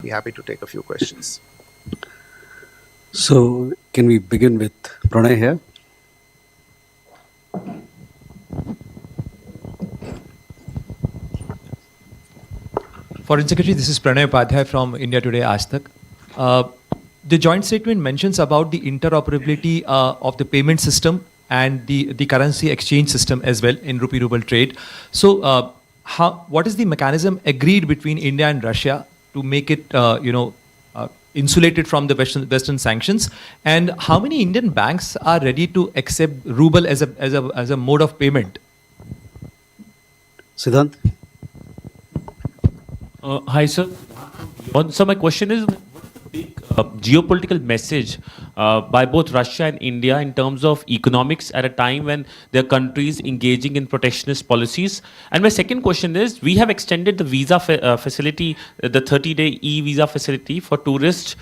Be happy to take a few questions. So, can we begin with Pranay here? Foreign Secretary, this is Pranay Upadhyay from India Today Aaj Tak. The joint statement mentions about the interoperability of the payment system and the currency exchange system as well in rupee-ruble trade. So, what is the mechanism agreed between India and Russia to make it, insulated from the Western sanctions? And how many Indian banks are ready to accept ruble as a mode of payment? Siddhant? Hi, sir. So my question is, big geopolitical message by both Russia and India in terms of economics at a time when their countries engaging in protectionist policies. And my second question is, we have extended the visa facility, the 30-day e-visa facility for tourists,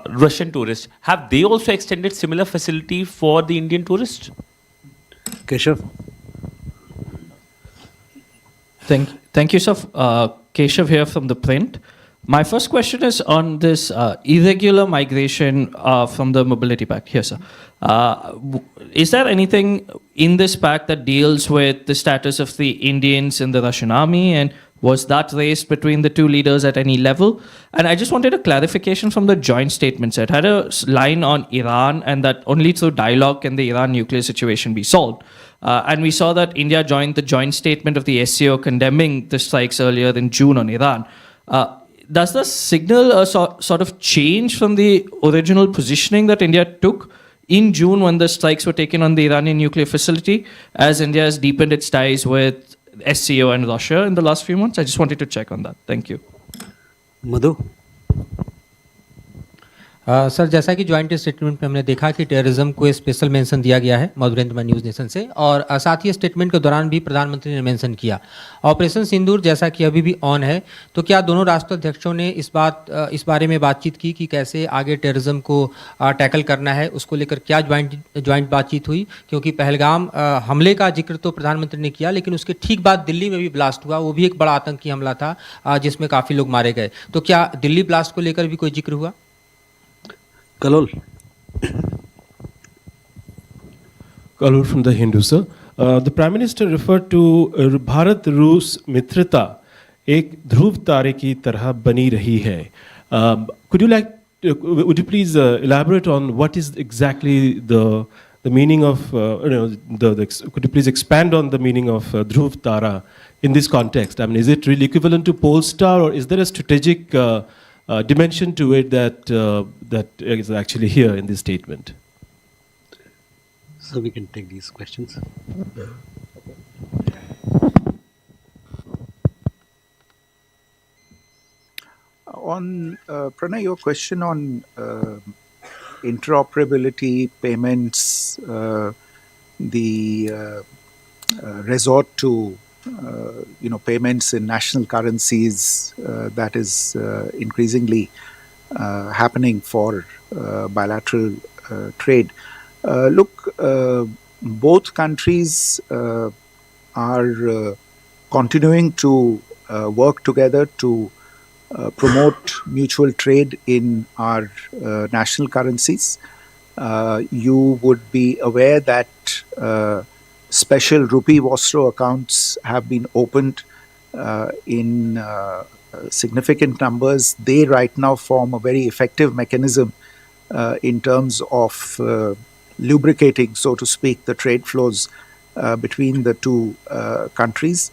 Russian tourists. Have they also extended similar facility for the Indian tourists? Keshav? Thank you, sir. Keshav here from The Print. My first question is on this irregular migration from the Mobility Pact. Here, sir. Is there anything in this pact that deals with the status of the Indians in the Russian army, and was that raised between the two leaders at any level? And I just wanted a clarification from the joint statement. It had a line on Iran, and that only through dialogue can the Iran nuclear situation be solved. And we saw that India joined the joint statement of the SCO condemning the strikes earlier in June on Iran. Does this signal a sort of change from the original positioning that India took in June when the strikes were taken on the Iranian nuclear facility, as India has deepened its ties with SCO and Russia in the last few months? I just wanted to check on that. Thank you. Madhu? Sir, जैसा कि joint statement में हमने देखा कि terrorism को special mention दिया गया है मधुरेंद्र न्यूज़ नेशन से, और साथ ही स्टेटमेंट के दौरान भी प्रधानमंत्री ने मेंशन किया ऑपरेशन सिंदूर जैसा कि अभी भी ऑन है। तो क्या दोनों राष्ट्राध्यक्षों ने इस बारे में बातचीत की कि कैसे आगे टेररिज्म को टैकल करना है, उसको लेकर क्या ज्वाइंट बातचीत हुई? क्योंकि पहलगाम हमले का जिक्र तो प्रधानमंत्री ने किया, लेकिन उसके ठीक बाद दिल्ली में भी ब्लास्ट हुआ, वो भी एक बड़ा आतंकी हमला था जिसमें काफ़ी लोग मारे गए। तो क्या दिल्ली ब्लास्ट को लेकर भी कोई जिक्र हुआ? Kalol? Kalur from the Hindu, sir. The Prime Minister referred to Bharat-Rus Mitrata एक ध्रुव तारे की तरह बनी रही है. Would you please elaborate on what is exactly the meaning of, could you please expand on the meaning of Dhruv Tara in this context? I mean, is it really equivalent to Pole Star, or is there a strategic dimension to it that is actually here in this statement? So we can take these questions. On Pranay, your question on interoperability, payments, the resort to payments in national currencies, that is increasingly happening for bilateral trade. Look, both countries are continuing to work together to promote mutual trade in our national currencies. You would be aware that special rupee Vostro accounts have been opened in significant numbers. They right now form a very effective mechanism in terms of lubricating, so to speak, the trade flows between the two countries.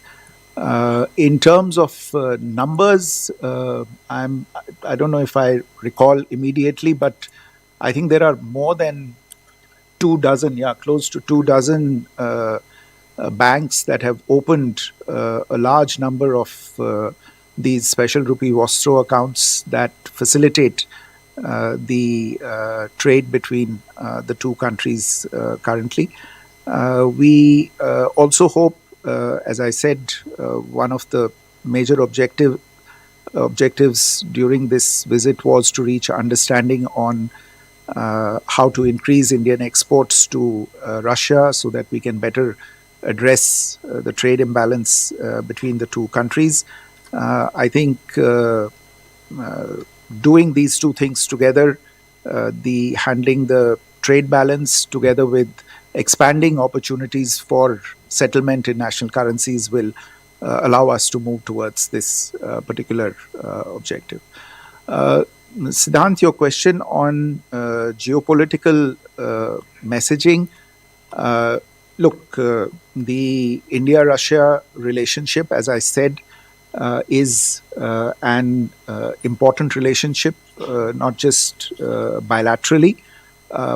In terms of numbers, I don't know if I recall immediately, but I think there are more than 24, close to 24 banks that have opened a large number of these special rupee Vostro accounts that facilitate the trade between the two countries currently. We also hope, as I said, one of the major objectives during this visit was to reach understanding on how to increase Indian exports to Russia so that we can better address the trade imbalance between the two countries. I think doing these two things together, the handling the trade balance together with expanding opportunities for settlement in national currencies will allow us to move towards this particular objective. Siddhant, your question on geopolitical messaging. Look, the India-Russia relationship, as I said, is an important relationship, not just bilaterally,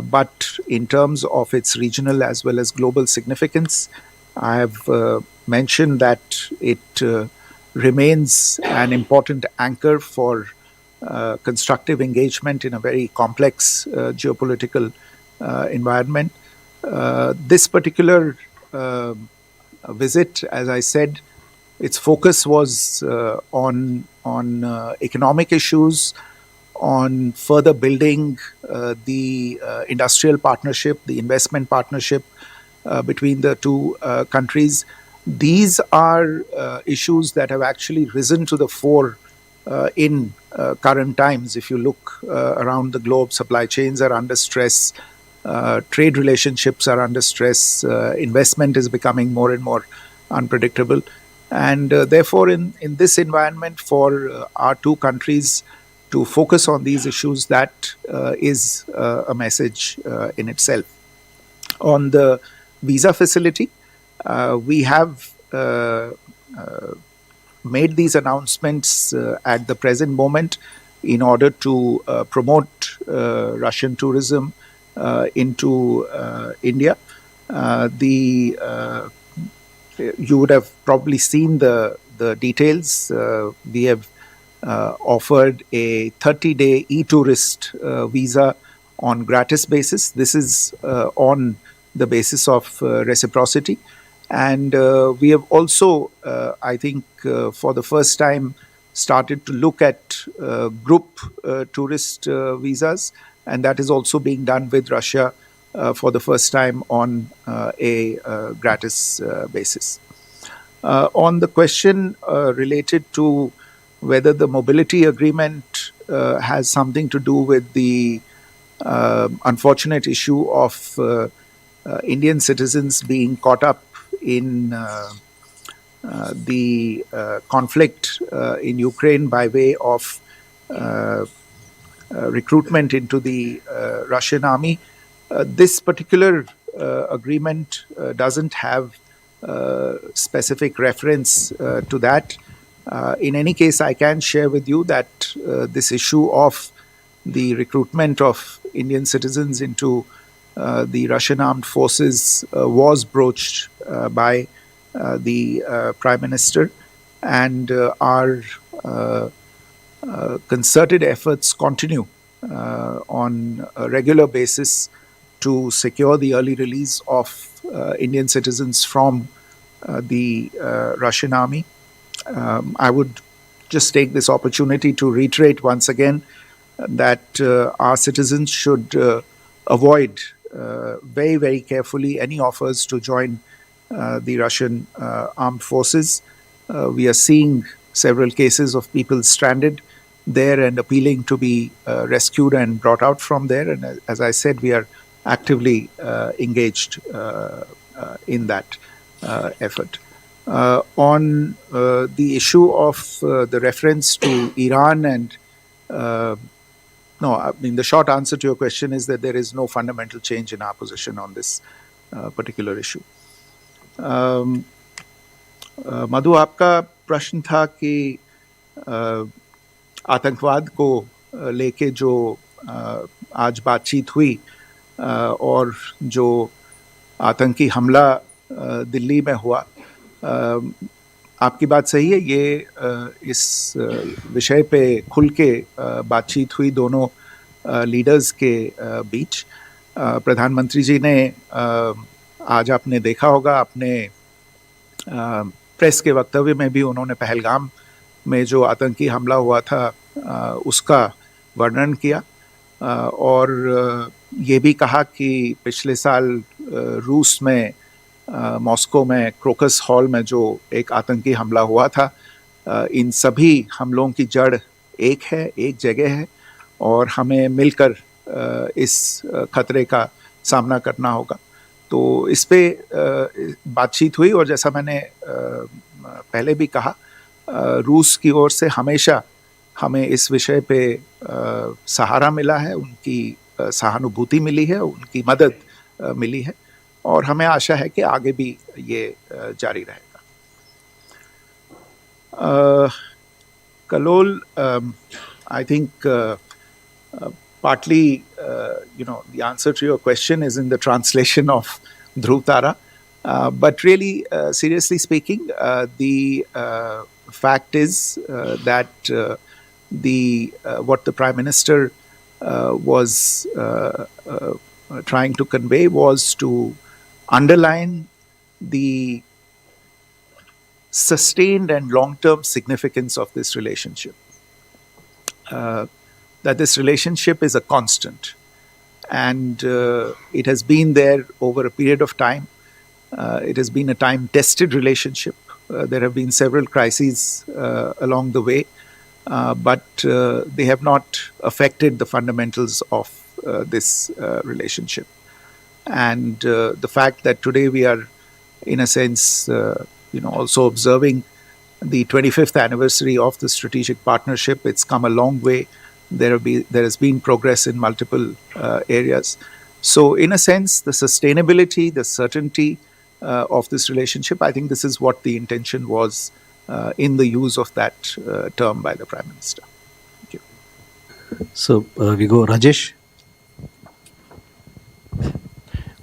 but in terms of its regional as well as global significance. I have mentioned that it remains an important anchor for constructive engagement in a very complex geopolitical environment. This particular visit, as I said, its focus was on economic issues, on further building the industrial partnership, the investment partnership between the two countries. These are issues that have actually risen to the fore in current times. If you look around the globe, supply chains are under stress, trade relationships are under stress, investment is becoming more and more unpredictable. And therefore, in this environment, for our two countries to focus on these issues, that is a message in itself. On the visa facility, we have made these announcements at the present moment in order to promote Russian tourism into India. You would have probably seen the details. We have offered a 30-day e-tourist visa on gratis basis. This is on the basis of reciprocity. And we have also, I think, for the first time, started to look at group tourist visas, and that is also being done with Russia for the first time on a gratis basis. On the question related to whether the mobility agreement has something to do with the unfortunate issue of Indian citizens being caught up in the conflict in Ukraine by way of recruitment into the Russian army. This particular agreement doesn't have specific reference to that. In any case, I can share with you that this issue of the recruitment of Indian citizens into the Russian armed forces was broached by the Prime Minister, and our concerted efforts continue on a regular basis to secure the early release of Indian citizens from the Russian army. I would just take this opportunity to reiterate once again that our citizens should avoid very, very carefully any offers to join the Russian armed forces. We are seeing several cases of people stranded there and appealing to be rescued and brought out from there. And as I said, we are actively engaged in that effort. On the issue of the reference to Iran and no, I mean, the short answer to your question is that there is no fundamental change in our position on this particular issue. मधु, आपका प्रश्न था कि आतंकवाद को लेके जो आज बातचीत हुई और जो आतंकी हमला दिल्ली में हुआ, आपकी बात सही है। ये इस विषय पे खुल के बातचीत हुई दोनों लीडर्स के बीच। प्रधानमंत्री जी ने आज आपने देखा होगा, अपने प्रेस के वक्तव्य में भी उन्होंने पहलगाम में जो आतंकी हमला हुआ था उसका वर्णन किया और ये भी कहा कि पिछले साल रूस में मॉस्को में क्रोकस हॉल में जो एक आतंकी हमला हुआ था, इन सभी हमलों की जड़ एक है, एक जगह है, और हमें मिलकर इस खतरे का सामना करना होगा। तो इस पे बातचीत हुई, और जैसा मैंने पहले भी कहा, रूस की ओर से हमेशा हमें इस विषय पे सहारा मिला है, उनकी सहानुभूति मिली है, उनकी मदद मिली है, और हमें आशा है कि आगे भी ये जारी रहेगा। Kalol, I think partly, the answer to your question is in the translation of Dhruv Tara. But really, seriously speaking, the fact is that what the Prime Minister was trying to convey was to underline the sustained and long-term significance of this relationship. That this relationship is a constant, and it has been there over a period of time. It has been a time-tested relationship. There have been several crises along the way, but they have not affected the fundamentals of this relationship. And the fact that today we are, in a sense, also observing the 25th anniversary of the strategic partnership, it's come a long way. There has been progress in multiple areas. So, in a sense, the sustainability, the certainty of this relationship, I think this is what the intention was in the use of that term by the Prime Minister. Thank you. So we go Rajesh.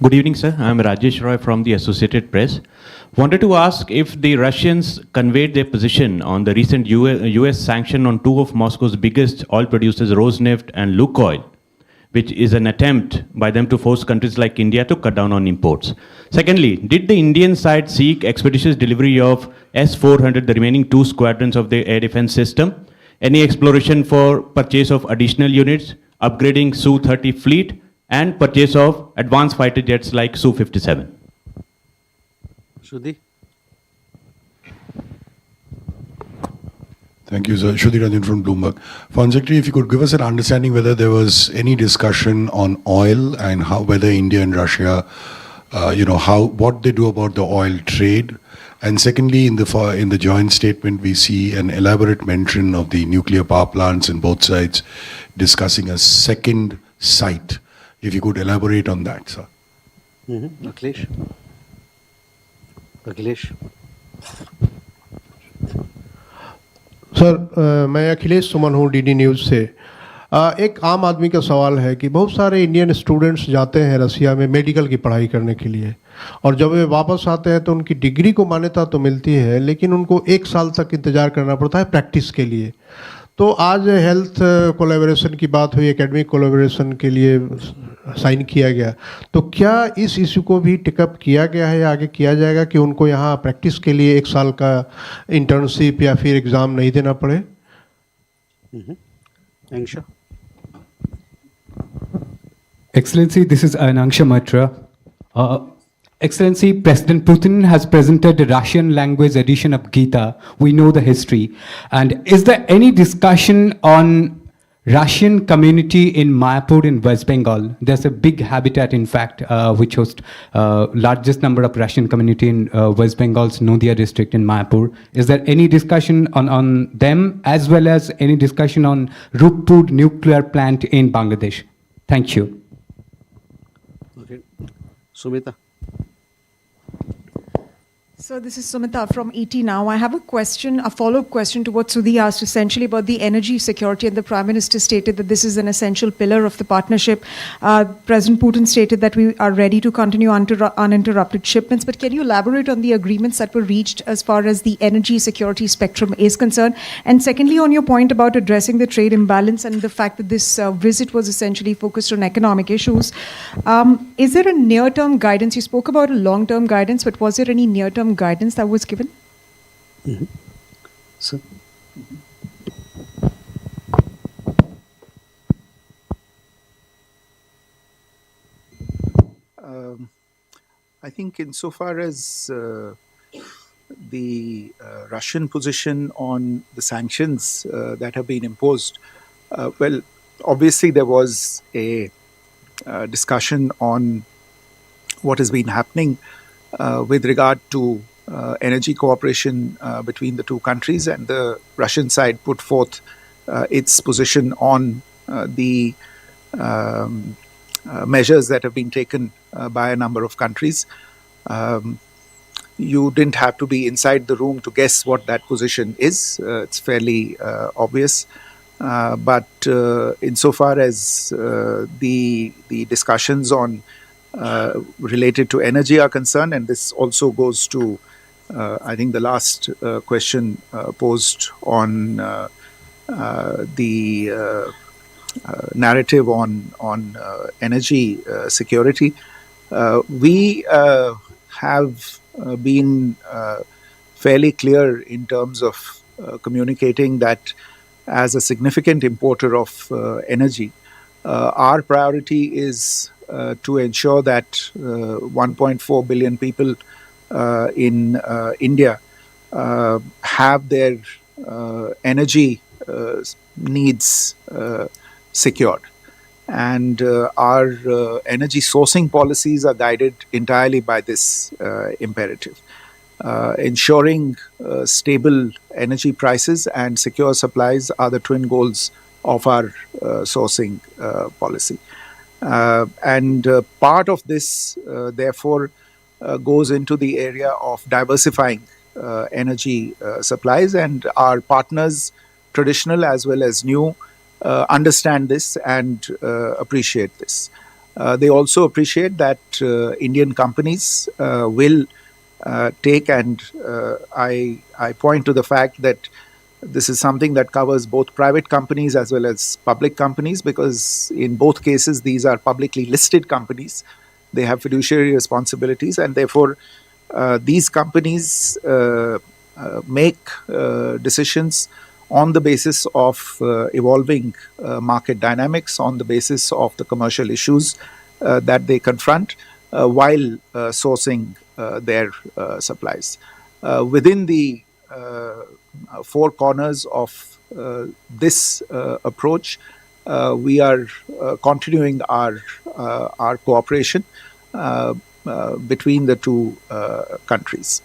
Good evening, sir. I'm Rajesh Roy from the Associated Press. Wanted to ask if the Russians conveyed their position on the recent US sanction on two of Moscow's biggest oil producers, Rosneft and Lukoil, which is an attempt by them to force countries like India to cut down on imports. Secondly, did the Indian side seek expeditious delivery of S-400, the remaining two squadrons of the air defense system? Any exploration for purchase of additional units, upgrading Su-30 fleet, and purchase of advanced fighter jets like Su-57? Shruti. Thank you, sir. Shruti Ranjan from Bloomberg. Foreign Secretary, if you could give us an understanding whether there was any discussion on oil and how, whether India and Russia, what they do about the oil trade. And secondly, in the joint statement, we see an elaborate mention of the nuclear power plants in both sides discussing a second site. If you could elaborate on that, sir. Akhilesh. Akhilesh. Sir मैं अखिलेश सुमन हूँ DD news से। एक आम आदमी का सवाल है कि बहुत सारे इंडियन स्टूडेंट्स जाते हैं रसिया में मेडिकल की पढ़ाई करने के लिए, और जब वे वापस आते हैं तो उनकी डिग्री को मान्यता तो मिलती है, लेकिन उनको 1 साल तक इंतज़ार करना पड़ता है प्रैक्टिस के लिए। तो आज हेल्थ कोलैबोरेशन की बात हुई, एकेडमिक कोलैबोरेशन के लिए साइन किया गया, तो क्या इस इशू को भी टिकअप किया गया है या आगे किया जाएगा कि उनको यहाँ प्रैक्टिस के लिए 1 साल का इंटर्नशिप या फिर एग्ज़ाम नहीं देना पड़े? Angsha. Excellency, this is Anangsha Matra. Excellency, President Putin has presented a Russian language edition of Gita. We know the history. And is there any discussion on Russian community in Mayapur in West Bengal? There's a big habitat, in fact, which hosts largest number of Russian community in West Bengal's Nadia district in Mayapur. Is there any discussion on them, as well as any discussion on Rupur nuclear plant in Bangladesh? Thank you. Okay. Sumita. So this is Sumita from ET Now. I have a question, a follow-up question to what Sudhi asked, essentially about the energy security. And the Prime Minister stated that this is an essential pillar of the partnership. President Putin stated that we are ready to continue uninterrupted shipments. But can you elaborate on the agreements that were reached as far as the energy security spectrum is concerned? And secondly, on your point about addressing the trade imbalance and the fact that this visit was essentially focused on economic issues, is there a near-term guidance? You spoke about a long-term guidance, but was there any near-term guidance that was given? Sir. I think insofar as the Russian position on the sanctions that have been imposed, well, obviously there was a discussion on what has been happening with regard to energy cooperation between the two countries, and the Russian side put forth its position on the measures that have been taken by a number of countries. You didn't have to be inside the room to guess what that position is. It's fairly obvious. But insofar as the discussions on related to energy are concerned, and this also goes to I think the last question posed on the narrative on energy security. We have been fairly clear in terms of communicating that as a significant importer of energy, our priority is to ensure that 1.4 billion people in India have their energy needs secured. And our energy sourcing policies are guided entirely by this imperative. Ensuring stable energy prices and secure supplies are the twin goals of our sourcing policy. And part of this, therefore, goes into the area of diversifying energy supplies, and our partners, traditional as well as new, understand this and appreciate this. They also appreciate that Indian companies will take, and I point to the fact that this is something that covers both private companies as well as public companies, because in both cases these are publicly listed companies. They have fiduciary responsibilities, and therefore these companies make decisions on the basis of evolving market dynamics, on the basis of the commercial issues that they confront while sourcing their supplies. Within the four corners of this approach, we are continuing our cooperation between the two countries.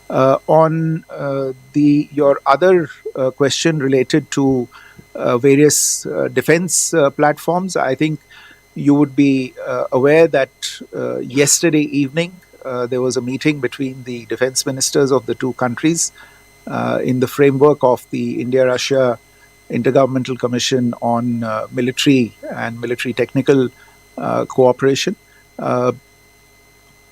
On your other question related to various defense platforms, I think you would be aware that yesterday evening there was a meeting between the defense ministers of the two countries in the framework of the India-Russia Intergovernmental Commission on Military and Military Technical Cooperation.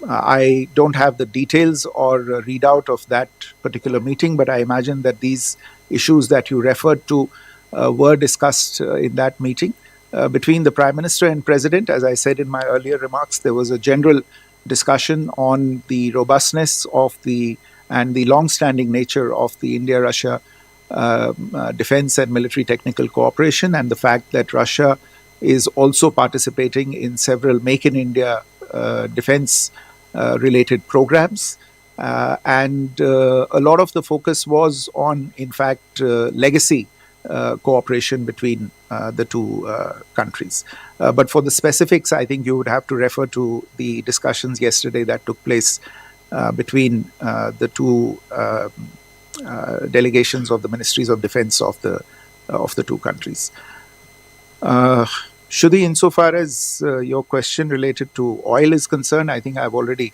I don't have the details or readout of that particular meeting, but I imagine that these issues that you referred to were discussed in that meeting. Between the Prime Minister and President, as I said in my earlier remarks, there was a general discussion on the robustness of and the long-standing nature of the India-Russia defense and military technical cooperation, and the fact that Russia is also participating in several Make in India defense related programs. And a lot of the focus was on, in fact, legacy cooperation between the two countries. But for the specifics, I think you would have to refer to the discussions yesterday that took place between the two delegations of the ministries of defense of the two countries. Shruti, insofar as your question related to oil is concerned, I think I've already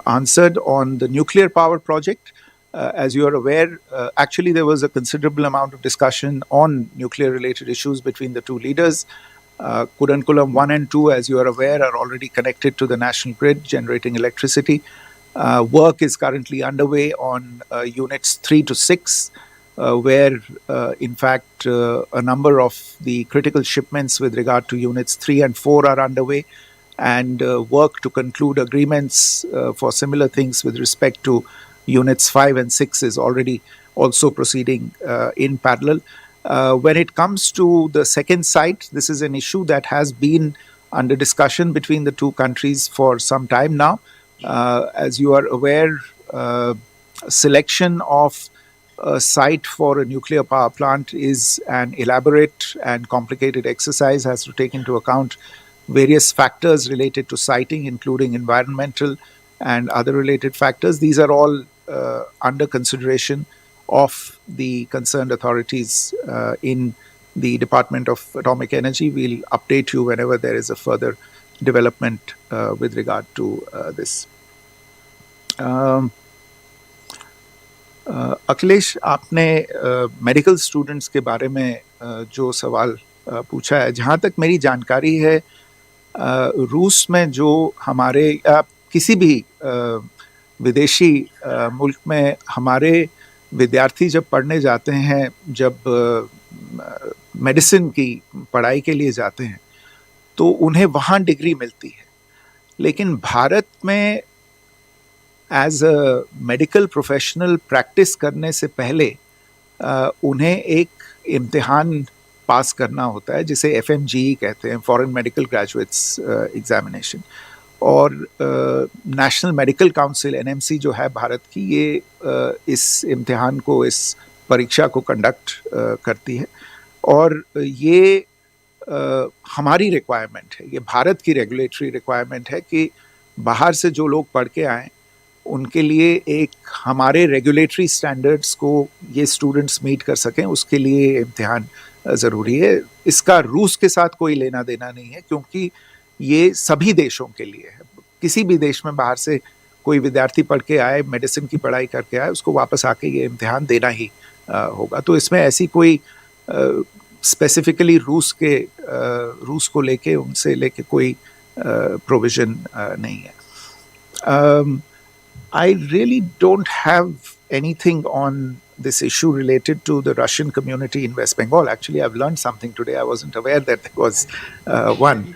answered. On the nuclear power project, as you are aware, actually there was a considerable amount of discussion on nuclear-related issues between the two leaders. Kudankulam 1 and 2, as you are aware, are already connected to the national grid, generating electricity. Work is currently underway on units 3 to 6, where, in fact, a number of the critical shipments with regard to units 3 and 4 are underway, and work to conclude agreements for similar things with respect to units 5 and 6 is already also proceeding in parallel. When it comes to the second site, this is an issue that has been under discussion between the two countries for some time now. As you are aware, selection of a site for a nuclear power plant is an elaborate and complicated exercise, has to take into account various factors related to siting, including environmental and other related factors. These are all under consideration of the concerned authorities in the Department of Atomic Energy. We'll update you whenever there is a further development with regard to this. Akhilesh, आपने medical students के बारे में जो सवाल पूछा है, जहाँ तक मेरी जानकारी है, रूस में जो हमारे किसी भी विदेशी मुल्क में हमारे विद्यार्थी जब पढ़ने जाते हैं, जब मेडिसिन की पढ़ाई के लिए जाते हैं, तो उन्हें वहाँ डिग्री मिलती है. लेकिन भारत में as a medical professional practice करने से पहले उन्हें एक इम्तिहान पास करना होता है, जिसे FMGE कहते हैं, फॉरेन मेडिकल ग्रेजुएट्स एग्जामिनेशन. और नेशनल मेडिकल काउंसिल NMC जो है भारत की, ये इस इम्तिहान को, इस परीक्षा को कंडक्ट करती है. और ये हमारी रिक्वायरमेंट है, ये भारत की रेगुलेटरी रिक्वायरमेंट है कि बाहर से जो लोग पढ़ के आएँ, उनके लिए एक हमारे रेगुलेटरी स्टैंडर्ड्स को ये स्टूडेंट्स मीट कर सकें, उसके लिए इम्तिहान ज़रूरी है. इसका रूस के साथ कोई लेना देना नहीं है, क्योंकि ये सभी देशों के लिए है. किसी भी देश में बाहर से कोई विद्यार्थी पढ़ के आए, मेडिसिन की पढ़ाई करके आए, उसको वापस आके ये इम्तिहान देना ही होगा. तो इसमें ऐसी कोई स्पेसिफिकली रूस को लेके, उनसे लेके कोई प्रोविज़न नहीं है. I really don't have anything on this issue related to the Russian community in West Bengal. Actually, I've learned something today. I wasn't aware that there was one.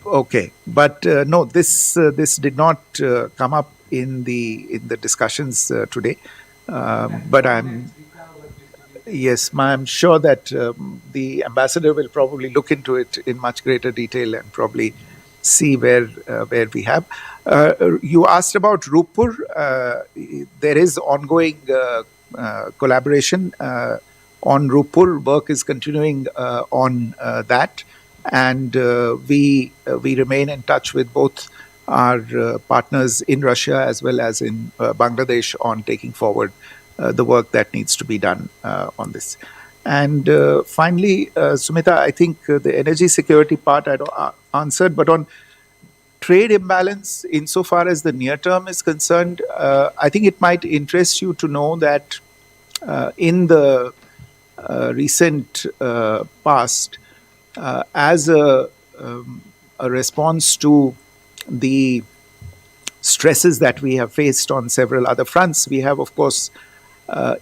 Okay, but no, this did not come up in the discussions today. But I'm sure that the ambassador will probably look into it in much greater detail and probably see where we have. You asked about Rupur. There is ongoing collaboration on Rupur. Work is continuing on that, and we remain in touch with both our partners in Russia as well as in Bangladesh on taking forward the work that needs to be done on this. And finally, Sumita, I think the energy security part I answered, but on trade imbalance, insofar as the near term is concerned, I think it might interest you to know that in the recent past, as a response to the stresses that we have faced on several other fronts, we have, of course,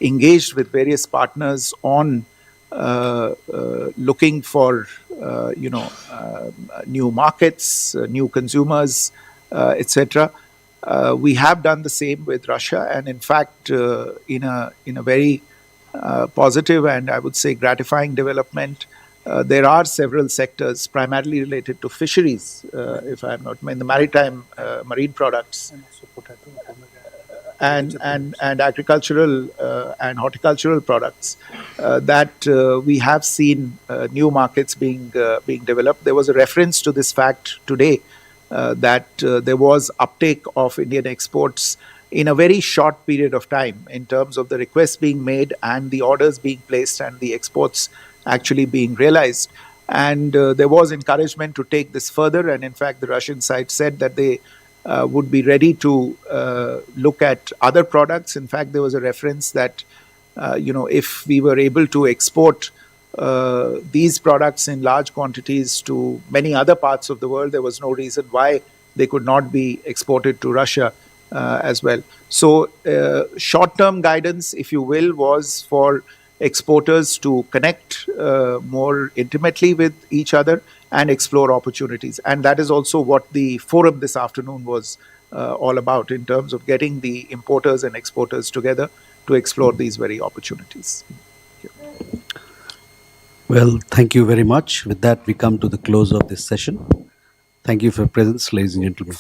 engaged with various partners on looking for new markets, new consumers, etc. We have done the same with Russia, and in fact, in a very positive and I would say gratifying development, there are several sectors primarily related to fisheries, if I am not in the maritime, marine products, and agricultural and horticultural products that we have seen new markets being developed. There was a reference to this fact today that there was uptake of Indian exports in a very short period of time in terms of the requests being made and the orders being placed and the exports actually being realized. And there was encouragement to take this further, and in fact the Russian side said that they would be ready to look at other products. In fact, there was a reference that, if we were able to export these products in large quantities to many other parts of the world, there was no reason why they could not be exported to Russia as well. So short-term guidance, if you will, was for exporters to connect more intimately with each other and explore opportunities. And that is also what the forum this afternoon was all about, in terms of getting the importers and exporters together to explore these very opportunities. Well, thank you very much. With that, we come to the close of this session. Thank you for your presence, ladies and gentlemen.